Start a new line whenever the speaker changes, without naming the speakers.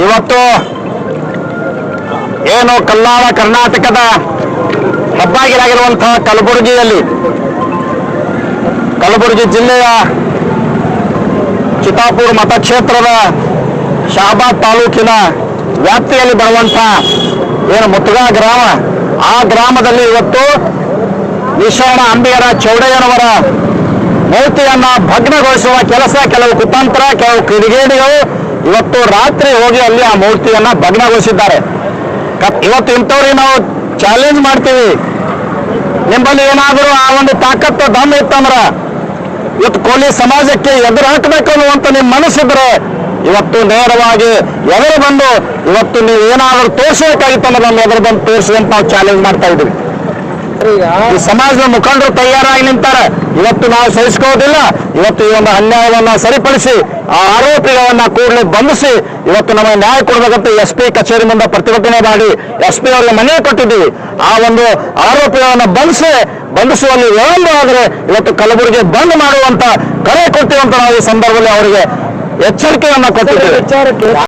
ಇವತ್ತು ಏನು ಕಲ್ಯಾಣ ಕರ್ನಾಟಕದ ಹೆಬ್ಬಾಗಿಲಾಗಿರುವಂತಹ ಕಲಬುರಗಿ ಜಿಲ್ಲೆಯ ಚಿತ್ತಾಪುರ ಮತಕ್ಷೇತ್ರದ ಶಹಾಬಾದ್ ತಾಲೂಕಿನ ವ್ಯಾಪ್ತಿಯಲ್ಲಿ ಬರುವಂತಹ ಏನು ಮುತ್ತುಗಾ ಗ್ರಾಮ, ಆ ಗ್ರಾಮದಲ್ಲಿ ಇವತ್ತು ವಿಶ್ವಣ ಅಂಬಿಗರ ಚೌಡಯ್ಯನವರ ಮೂರ್ತಿಯನ್ನ ಭಗ್ನಗೊಳಿಸುವ ಕೆಲಸ, ಕೆಲವು ಕುತಂತ್ರ, ಕೆಲವು ಕಿಡಿಗೇಡಿಗಳು ಇವತ್ತು ರಾತ್ರಿ ಹೋಗಿ ಅಲ್ಲಿ ಆ ಮೂರ್ತಿಯನ್ನ ಭಗ್ನಗೊಳಿಸಿದ್ದಾರೆ. ಇವತ್ತು ಇಂಥವ್ರಿಗೆ ನಾವು ಚಾಲೆಂಜ್ ಮಾಡ್ತೀವಿ, ನಿಮ್ಮಲ್ಲಿ ಏನಾದರೂ ಆ ಒಂದು ತಾಕತ್ತು ದಮ್ ಇತ್ತಂದ್ರ ಇವತ್ತು ಕೋಲಿ ಸಮಾಜಕ್ಕೆ ಎದುರು ಹಾಕಬೇಕು ಅನ್ನುವಂತ ನಿಮ್ಮ ಮನಸ್ಸಿದ್ರೆ ಇವತ್ತು ನೇರವಾಗಿ ಎದುರು ಬಂದು ಇವತ್ತು ನೀವು ಏನಾದರೂ ತೋರಿಸಬೇಕಾಗಿತ್ತಂದ್ರೆ ನಮ್ಮ ಎದುರು ಬಂದು ತೋರಿಸಿ ಅಂತ ನಾವು ಚಾಲೆಂಜ್ ಮಾಡ್ತಾ ಇದ್ದೀವಿ. ಈ ಸಮಾಜದ ಮುಖಂಡರು ತಯಾರಾಗಿ ನಿಂತಾರೆ. ಇವತ್ತು ನಾವು ಸಹಿಸ್ಕೋದಿಲ್ಲ. ಇವತ್ತು ಈ ಒಂದು ಅನ್ಯಾಯವನ್ನ ಸರಿಪಡಿಸಿ ಆ ಆರೋಪಿಗಳನ್ನ ಕೂಡಲೇ ಬಂಧಿಸಿ ಇವತ್ತು ನಮಗೆ ನ್ಯಾಯ ಕೊಡಬೇಕಂತ SP ಕಚೇರಿ ಮುಂದೆ ಪ್ರತಿಭಟನೆ ಮಾಡಿ SP ಅವರಿಗೆ ಮನವಿ ಕೊಟ್ಟಿದ್ದೀವಿ. ಆ ಒಂದು ಆರೋಪಿಗಳನ್ನ ಬಂಧಿಸುವಲ್ಲಿ ವಿಳಂಬ ಆದರೆ ಇವತ್ತು ಕಲಬುರಗಿ ಬಂದ್ ಮಾಡುವಂತ ಕರೆ ಕೊಡ್ತೀವಂತ ನಾವು ಈ ಸಂದರ್ಭದಲ್ಲಿ ಅವರಿಗೆ ಎಚ್ಚರಿಕೆಯನ್ನ ಕೊಟ್ಟಿದ್ದೇವೆ.